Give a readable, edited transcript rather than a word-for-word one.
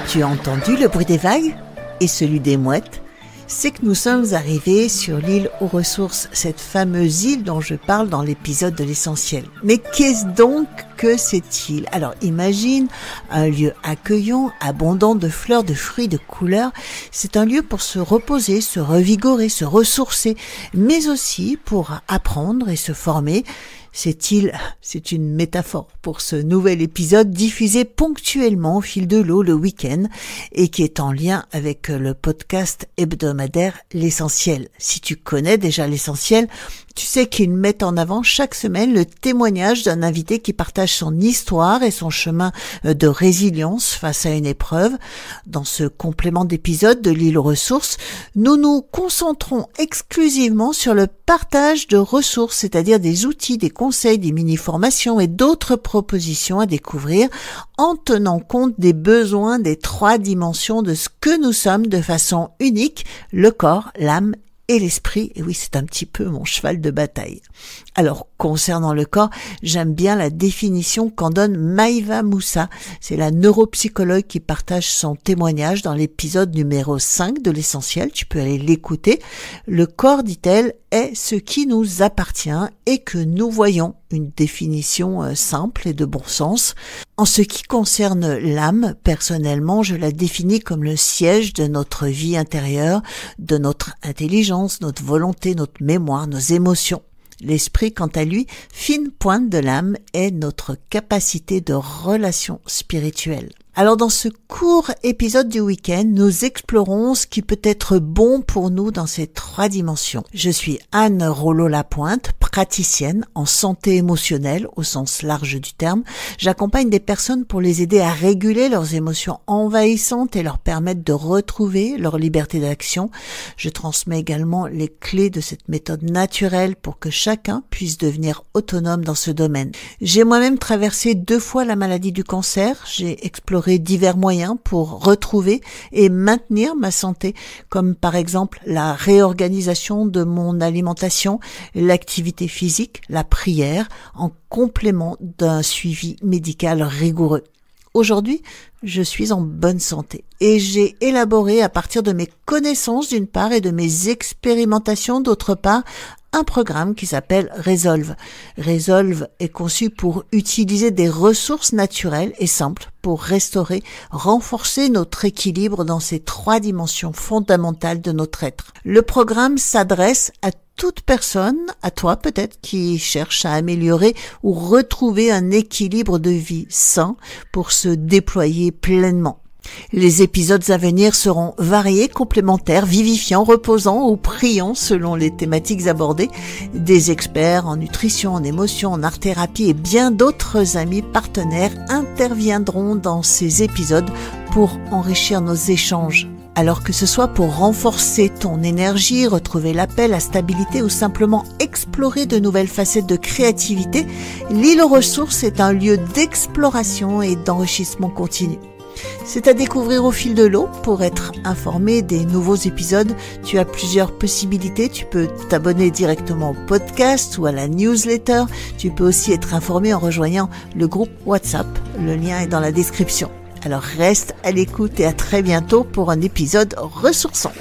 Tu as entendu le bruit des vagues et celui des mouettes? C'est que nous sommes arrivés sur l'île aux ressources, cette fameuse île dont je parle dans l'épisode de l'essentiel. Mais qu'est-ce donc que cette île? Alors imagine un lieu accueillant, abondant de fleurs, de fruits, de couleurs. C'est un lieu pour se reposer, se revigorer, se ressourcer, mais aussi pour apprendre et se former. Cette île, c'est une métaphore pour ce nouvel épisode diffusé ponctuellement au fil de l'eau le week-end et qui est en lien avec le podcast hebdomadaire L'Essentiel. Si tu connais déjà L'Essentiel, tu sais qu'ils mettent en avant chaque semaine le témoignage d'un invité qui partage son histoire et son chemin de résilience face à une épreuve. Dans ce complément d'épisode de l'île aux ressources, nous nous concentrons exclusivement sur le partage de ressources, c'est-à-dire des outils, des conseils, des mini-formations et d'autres propositions à découvrir en tenant compte des besoins des 3 dimensions de ce que nous sommes de façon unique, le corps, l'âme et l'esprit. Et oui, c'est un petit peu mon cheval de bataille. Alors, concernant le corps, j'aime bien la définition qu'en donne Maïva Moussa. C'est la neuropsychologue qui partage son témoignage dans l'épisode numéro 5 de l'Essentiel. Tu peux aller l'écouter. Le corps, dit-elle, est ce qui nous appartient et que nous voyons. Une définition simple et de bon sens. En ce qui concerne l'âme, personnellement, je la définis comme le siège de notre vie intérieure, de notre intelligence, notre volonté, notre mémoire, nos émotions. L'esprit, quant à lui, fine pointe de l'âme, est notre capacité de relation spirituelle. Alors dans ce court épisode du week-end, nous explorons ce qui peut être bon pour nous dans ces 3 dimensions. Je suis Anne Rollo-Lapointe, praticienne en santé émotionnelle au sens large du terme. J'accompagne des personnes pour les aider à réguler leurs émotions envahissantes et leur permettre de retrouver leur liberté d'action. Je transmets également les clés de cette méthode naturelle pour que chacun puisse devenir autonome dans ce domaine. J'ai moi-même traversé 2 fois la maladie du cancer. J'ai exploré divers moyens pour retrouver et maintenir ma santé, comme par exemple la réorganisation de mon alimentation, l'activité physique, la prière, en complément d'un suivi médical rigoureux. Aujourd'hui, je suis en bonne santé et j'ai élaboré à partir de mes connaissances d'une part et de mes expérimentations d'autre part un programme qui s'appelle Resolve. Resolve est conçu pour utiliser des ressources naturelles et simples pour restaurer, renforcer notre équilibre dans ces 3 dimensions fondamentales de notre être. Le programme s'adresse à toute personne, à toi peut-être, qui cherche à améliorer ou retrouver un équilibre de vie sain pour se déployer pleinement. Les épisodes à venir seront variés, complémentaires, vivifiants, reposants ou priants selon les thématiques abordées. Des experts en nutrition, en émotion, en art-thérapie et bien d'autres amis partenaires interviendront dans ces épisodes pour enrichir nos échanges. Alors que ce soit pour renforcer ton énergie, retrouver la paix, la stabilité ou simplement explorer de nouvelles facettes de créativité, l'île aux ressources est un lieu d'exploration et d'enrichissement continu. C'est à découvrir au fil de l'eau. Pour être informé des nouveaux épisodes, tu as plusieurs possibilités. Tu peux t'abonner directement au podcast ou à la newsletter. Tu peux aussi être informé en rejoignant le groupe WhatsApp. Le lien est dans la description. Alors reste à l'écoute et à très bientôt pour un épisode ressourçant.